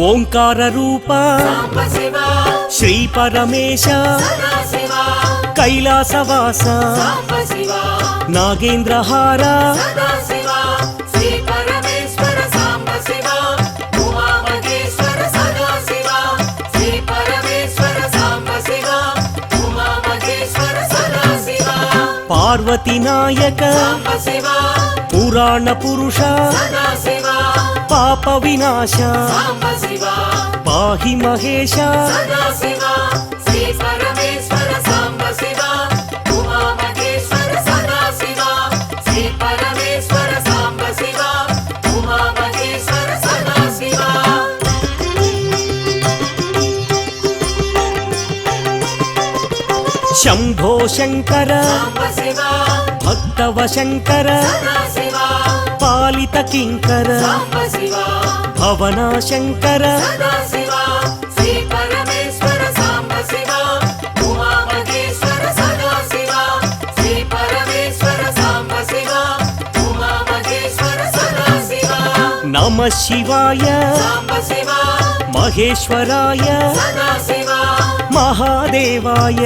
ఓంకార రూప శ్రీ పరమేశ కైలాసవాస నాగేంద్రహార పార్వతి నాయక పురాణ పురుష పాప వినాశ పాహి మహేశ శంభో శంకర భక్తవ శంకర పాలిత కింకర భవనా శంకర నమః శివాయ మహేశ్వరాయ మహాదేవాయ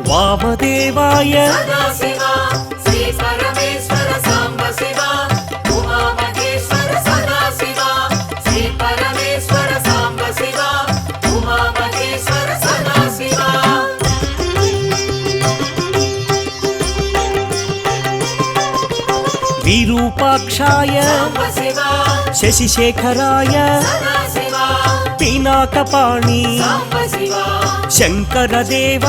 వామదేవాయ విరూపాక్షాయ శశిశేఖరాయ పినాకపాణి శంకరదేవ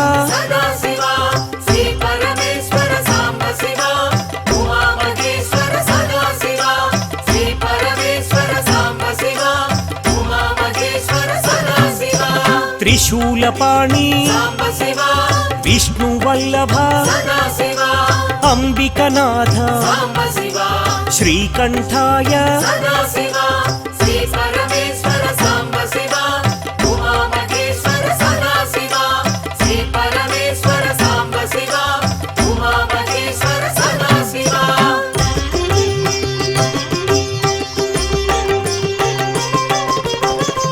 త్రిశూలపాణి విష్ణువల్లభ అంబికనాథ శ్రీకంఠాయ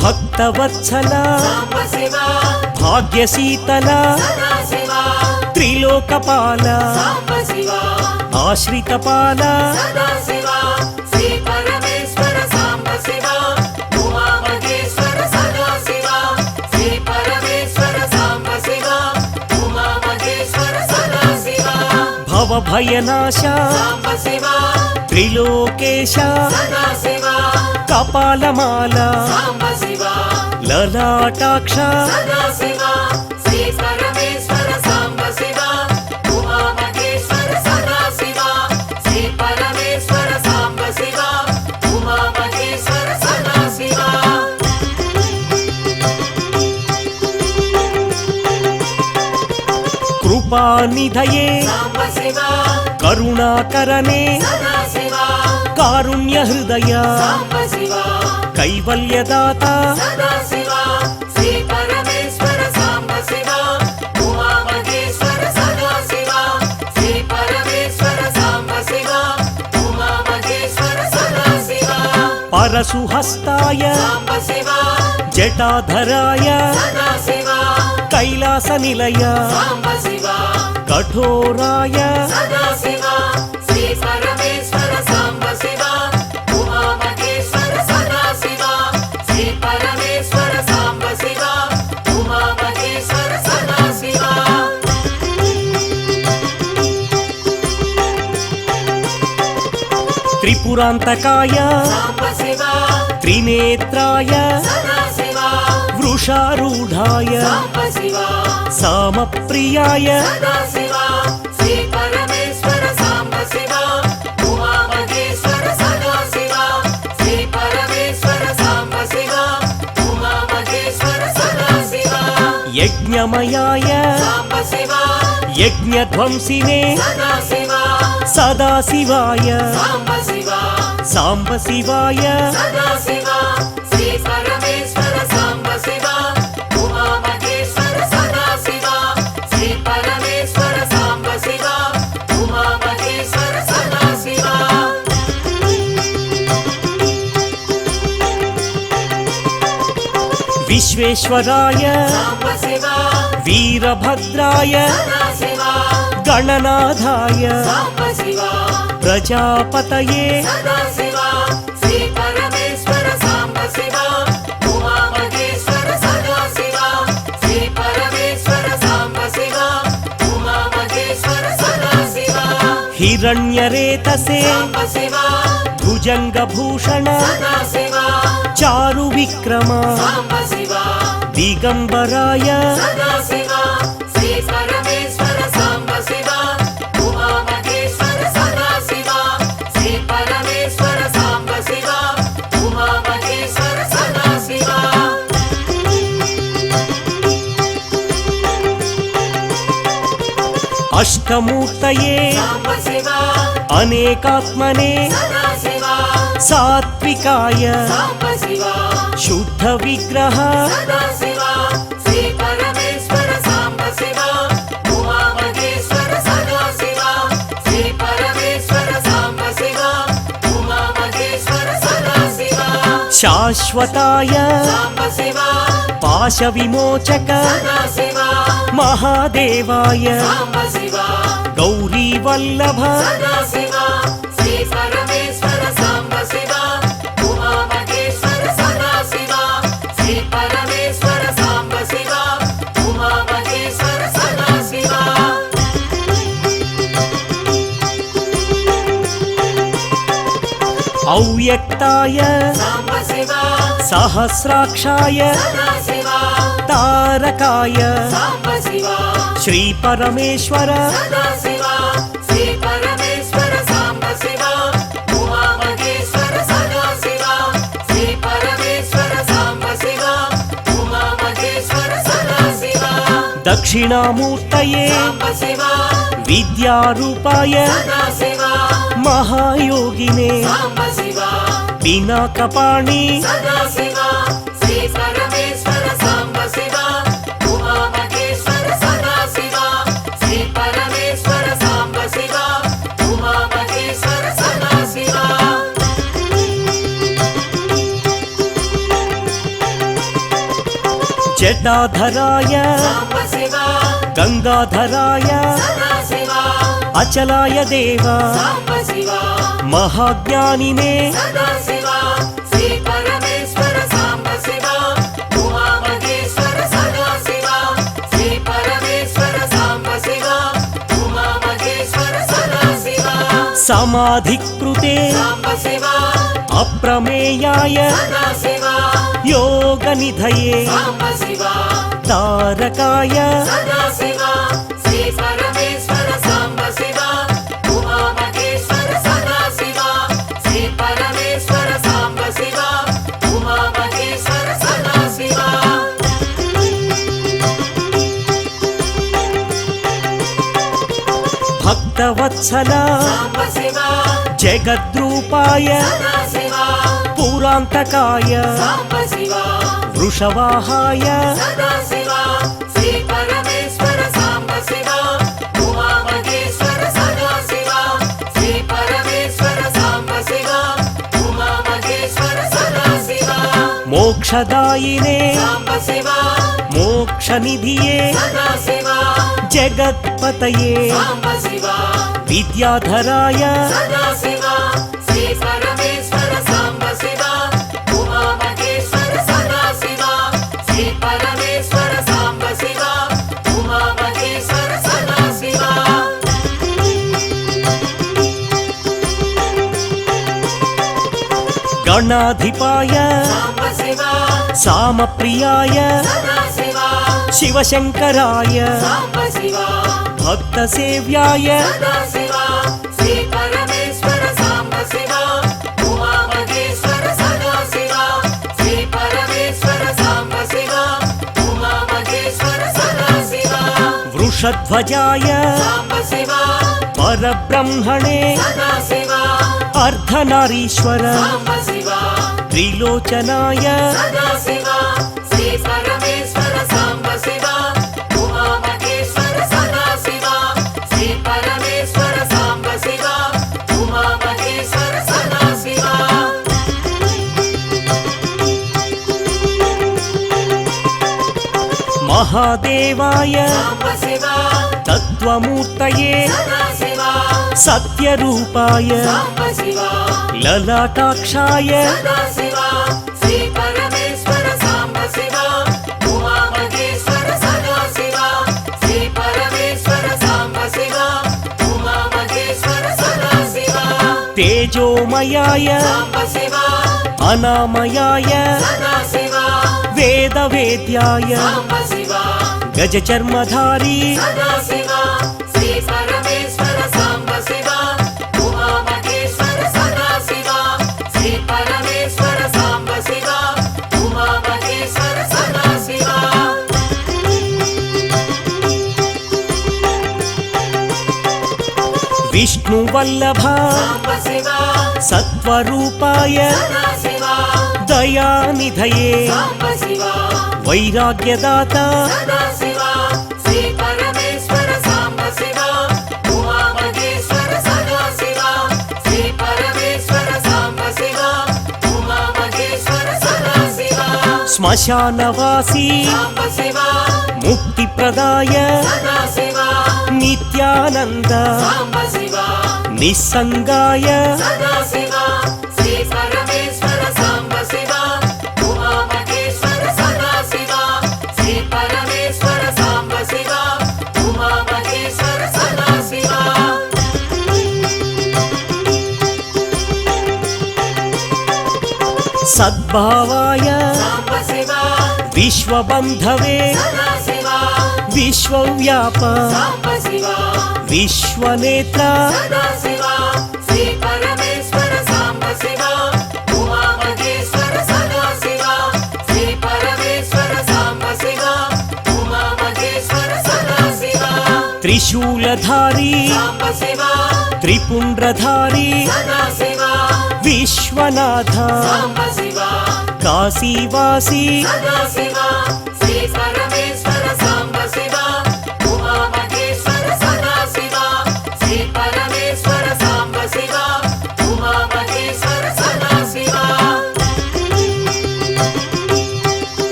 భక్తవత్సల భాగ్యశీతల త్రిలోకపాల ఆశ్రితపాల భవభయనాశ త్రిలోకేశ కపాలమాల లలాటాక్ష కృపానిధయే కరుణాకరనే కారుణ్య హృదయ కైవల్యదాత పరశుహస్తాయ జటాధరాయ కైలాస నిలయ కఠోరాయ త్రిపురాంతకాయ త్రినేత్రాయ వృషారూఢాయ సామప్రియాయ యజ్ఞమయాయ యజ్ఞధ్వంసినే సదాశివాయ సాంబశివాయ परमेश्वराय वीरभद्राय गणनाथाय प्रजापतये हिरण्यरेतसे भुजंगभूषण चारुविक्रम दिगंबराय अष्टमूर्तये अनेकात्मने सात्विकाय शुद्ध विग्रह शाश्वताय पाश विमोचक महादेवाय गौरी वल्लभ अव्यक्ताय सहस्राक्षाय तारकाय श्री परमेश्वर दक्षिणामूर्तये विद्यारूपाय महायोगिने पिनाकपाणि जटाधराय गंगाधराय अचलाय देवा महाज्ञानिने समाधिकृते अप्रमेयाय योगनिधये तारकाय भक्तवत्सल जगद्रूपाय पुरान्तकाय वृषवाहाय मोक्षदायिने मोक्षनिधिये जगत्पतये विद्याधराय गणाधिपाय सामप्रियाय शिवशंकराय भक्तसेव्याय वृषध्वजाय परब्रह्मणे अर्धनारीश्वर त्रिलोचनाय महादेवाय साम्बशिवा तत्त्वमूर्तये सदाशिवा सत्यरूपाय साम्बशिवा ललाटाक्षाय सदाशिवा श्री परमेश्वर साम्बशिवा उमामहेश्वर सदाशिवा श्री परमेश्वर साम्बशिवा उमामहेश्वर सदाशिवा तेजोमयाय साम्बशिवा अनामयाय सदाशिवा वेदवेद्याय साम्बशिवा गजचर्मधारी सदाशिवा श्री परमेश्वर साम्बशिवा उमामहेश्वर सदाशिवा श्री परमेश्वर साम्बशिवा उमामहेश्वर सदाशिवा विष्णुवल्लभ साम्बशिवा सत्वरूपाय सदाशिवा दयानिधये साम्बशिवा वैराग्यदाता सदाशिवा श्री परमेश्वर साम्बशिवा उमामहेश्वर सदाशिवा श्री परमेश्वर साम्बशिवा उमामहेश्वर सदाशिवा श्मशानवासी साम्बशिवा मुक्तिप्रदाय सदाशिवा नित्यानन्द साम्बशिवा निस्सङ्गाय सदाशिवा श्री परमेश्वर साम्बशिवा उमामहेश्वर सदाशिवा श्री परमेश्वर साम्बशिवा उमामहेश्वर सदाशिवा सद्भावाय साम्बशिवा विश्वबन्धवे सदाशिवा विश्वव्याप साम्बशिवा विश्वनेत्र सदाशिवा श्री परमेश्वर साम्बशिवा उमामहेश्वर सदाशिवा श्री परमेश्वर साम्बशिवा उमामहेश्वर सदाशिवा त्रिशूलधारी साम्बशिवा त्रिपुण्ड्रधारी सदाशिवा विश्वनाथ साम्बशिवा काशीवासी सदाशिवा श्री परमेश्वर साम्बशिवा उमामहेश्वर सदाशिवा श्री परमेश्वर साम्बशिवा उमामहेश्वर सदाशिवा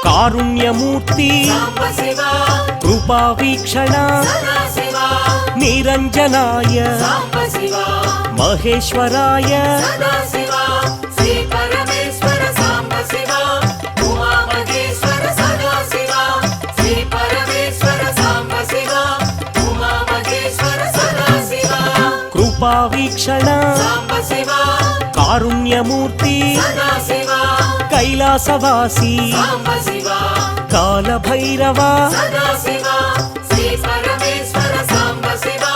कारुण्यमूर्ति साम्बशिवा कृपावीक्षण सदाशिवा निरञ्जनाय साम्बशिवा महेश्वराय सदाशिवा श्री परमेश्वर साम्बशिवा उमामहेश्वर सदाशिवा श्री परमेश्वर साम्बशिवा उमामहेश्वर सदाशिवा कृपावीक्षण साम्बशिवा कारुण्यमूर्ति सदाशिवा कैलासवासी साम्बशिवा कालभैरव सदाशिवा श्री परमेश्वर साम्बशिवा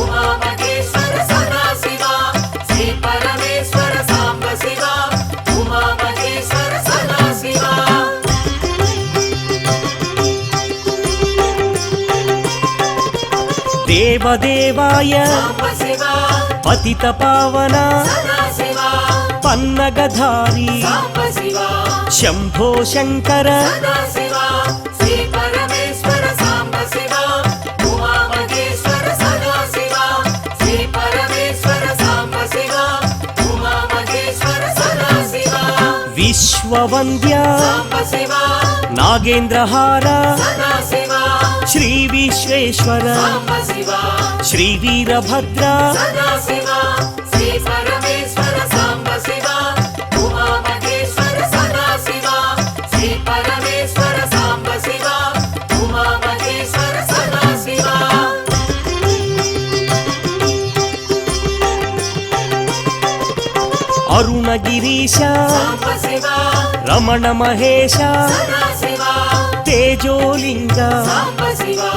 उमामहेश्वर सदाशिवा श्री परमेश्वर साम्बशिवा उमामहेश्वर सदाशिवा देवदेवाय साम्बशिवा पतितपावन सदाशिवा पन्नगधारी साम्बशिवा शम्भो शङ्कर सदाशिवा श्री परमेश्वर साम्बशिवा उमामहेश्वर सदाशिवा श्री परमेश्वर साम्बशिवा उमामहेश्वर सदाशिवा विश्ववन्द्य साम्बशिवा नागेन्द्रहार सदाशिवा श्रीविश्वेश्वर साम्बशिवा श्रीवीरभद्र सदाशिवा श्री परमेश्वर साम्बशिवा उमामहेश्वर सदाशिवा श्री परमेश्वर साम्बशिवा उमामहेश्वर सदाशिवा अरुणगिरीश साम्बशिवा रमण महेश सदाशिवा तेजोलिंग साम्बशिवा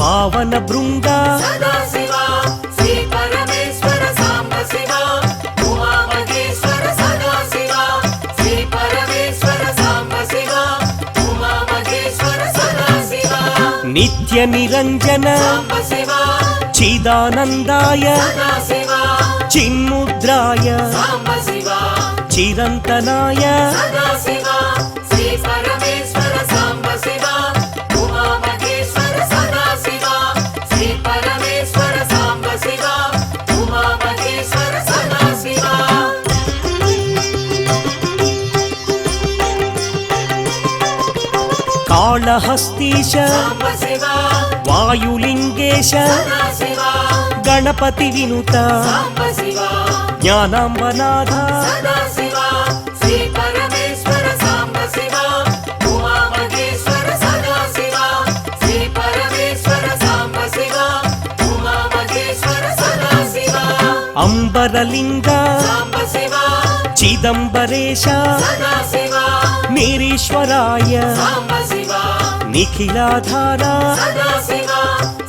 पावन भृंग सदाशिवा श्री परमेश्वर साम्बशिवा उमामहेश्वर सदाशिवा श्री परमेश्वर साम्बशिवा उमामहेश्वर सदाशिवा नित्य निरंजन साम्बशिवा चिदानंदाय सदाशिवा चिन्मुद्राय साम्बशिवा चिरंतनाय सदाशिवा श्री परमेश्वर साम्बशिवा उमामहेश्वर सदाशिवा श्री परमेश्वर साम्बशिवा उमामहेश्वर सदाशिवा కాళహస్తీశ సాంబ శివ వాయులింగేశ సదా శివ గణపతి వినుత సాంబ శివ జ్ఞానాంబనాథ సదా శివ శ్రీ పరమేశ్వర సాంబ శివ ఉమా మహేశ్వర సదా శివ శ్రీ పరమేశ్వర సాంబ శివ ఉమా మహేశ్వర సదా శివ అంబరలింగ సాంబ శివ చిదంబరేశ సదా శివ నీరీశ్వరాయ సాంబ శివ నిఖిలాధార సదా శివ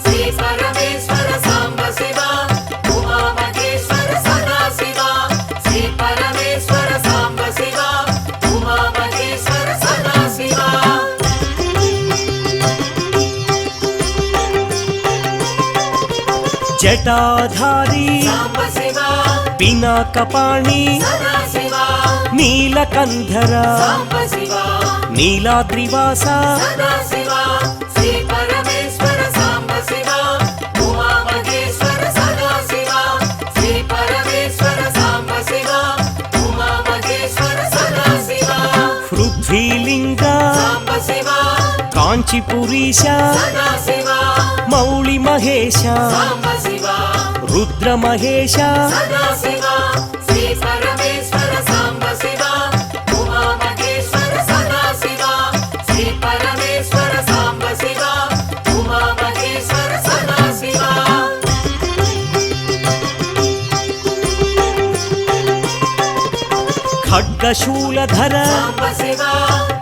శ్రీ పరమేశ్వర సాంబ శివ ఉమా మహేశ్వర సదా శివ శ్రీ పరమేశ్వర సాంబ శివ ఉమా మహేశ్వర సదా శివ జటాధారి సాంబ శివ పినాకపాణి సదా శివ నీలకంధర సాంబ శివ నీలాద్రివాస సదా శివ శ్రీ పరమేశ్వర సాంబ శివ ఉమా మహేశ్వర సదా శివ శ్రీ పరమేశ్వర సాంబ శివ ఉమా మహేశ్వర సదా శివ పృథ్వీలింగ సాంబ శివ కాంచీపురీశ సదా శివ మౌళి మహేశ సాంబ శివ రుద్ర మహేశ సదా శివ శ్రీ పరమేశ్వర సాంబ శివ ఉమా మహేశ్వర సదా శివ శ్రీ పరమేశ్వర సాంబ శివ ఉమా మహేశ్వర సదా శివ ఖడ్గశూలధర సాంబ శివ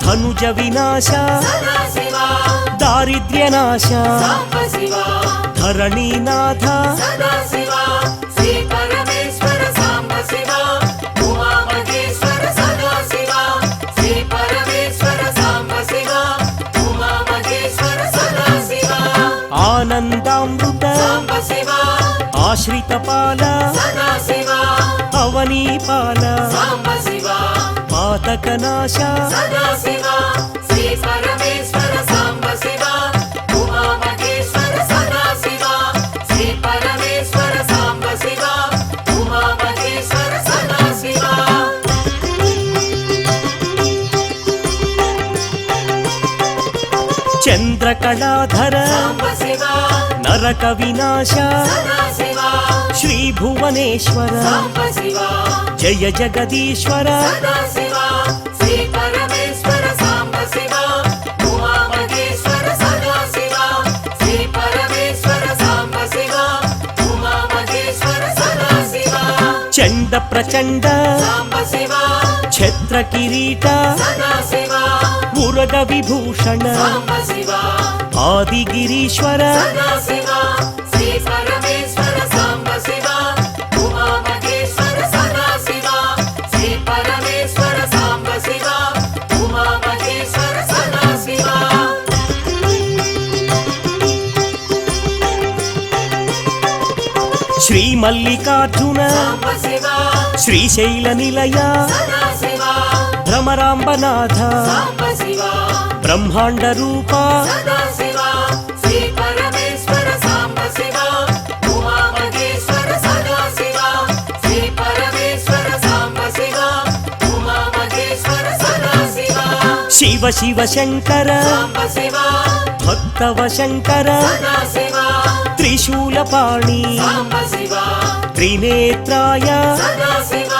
ధనుజ వినాశ సదా శివ దారిద్ర్యనాశ సాంబ శివ ధరణీనాథ సదా శివ శ్రీ పరమేశ్వర సాంబ శివ ఉమా మహేశ్వర సదా శివ శ్రీ పరమేశ్వర సాంబ శివ ఉమా మహేశ్వర సదా శివ ఆనందామృత సాంబ శివ ఆశ్రితపాల సదా శివ అవనీపాల సాంబ శివ పాతకనాశ సదా శివ శ్రీ పరమేశ్వర సాంబ శివ ఉమా మహేశ్వర సదా శివ శ్రీ పరమేశ్వర సాంబ శివ ఉమా మహేశ్వర సదా శివ చంద్రకళాధర సాంబ శివ నరక వినాశ సదా శివ శ్రీ భువనేశ్వర సాంబ శివ జయ జగదీశ్వర సదా శివ శ్రీ పరమేశ్వర సాంబ శివ ఉమా మహేశ్వర సదా శివ శ్రీ పరమేశ్వర సాంబ శివ ఉమా మహేశ్వర సదా శివ చండ ప్రచండ సాంబ శివ ఛత్ర కిరీట సదా శివ మురగ విభూషణ సాంబ శివ ఆదిగిరీశ్వర సదా శివ శ్రీ పరమేశ్వర సాంబ శివ ఉమా మహేశ్వర సదా శివ శ్రీ పరమేశ్వర సాంబ శివ ఉమా మహేశ్వర సదా శివ శ్రీ మల్లికార్జున సాంబ శివ శ్రీశైల నిలయ సదా శివ భ్రమరాంబనాథ సాంబ శివ బ్రహ్మాండ రూప సదా శివ శ్రీ పరమేశ్వర సాంబ శివ ఉమా మహేశ్వర సదా శివ శ్రీ పరమేశ్వర సాంబ శివ ఉమా మహేశ్వర సదా శివ శివ శివ శంకర సాంబ శివ భక్తవ శంకర సదా శివ త్రిశూలపాణి సాంబ శివ త్రినేత్రాయ సదా శివ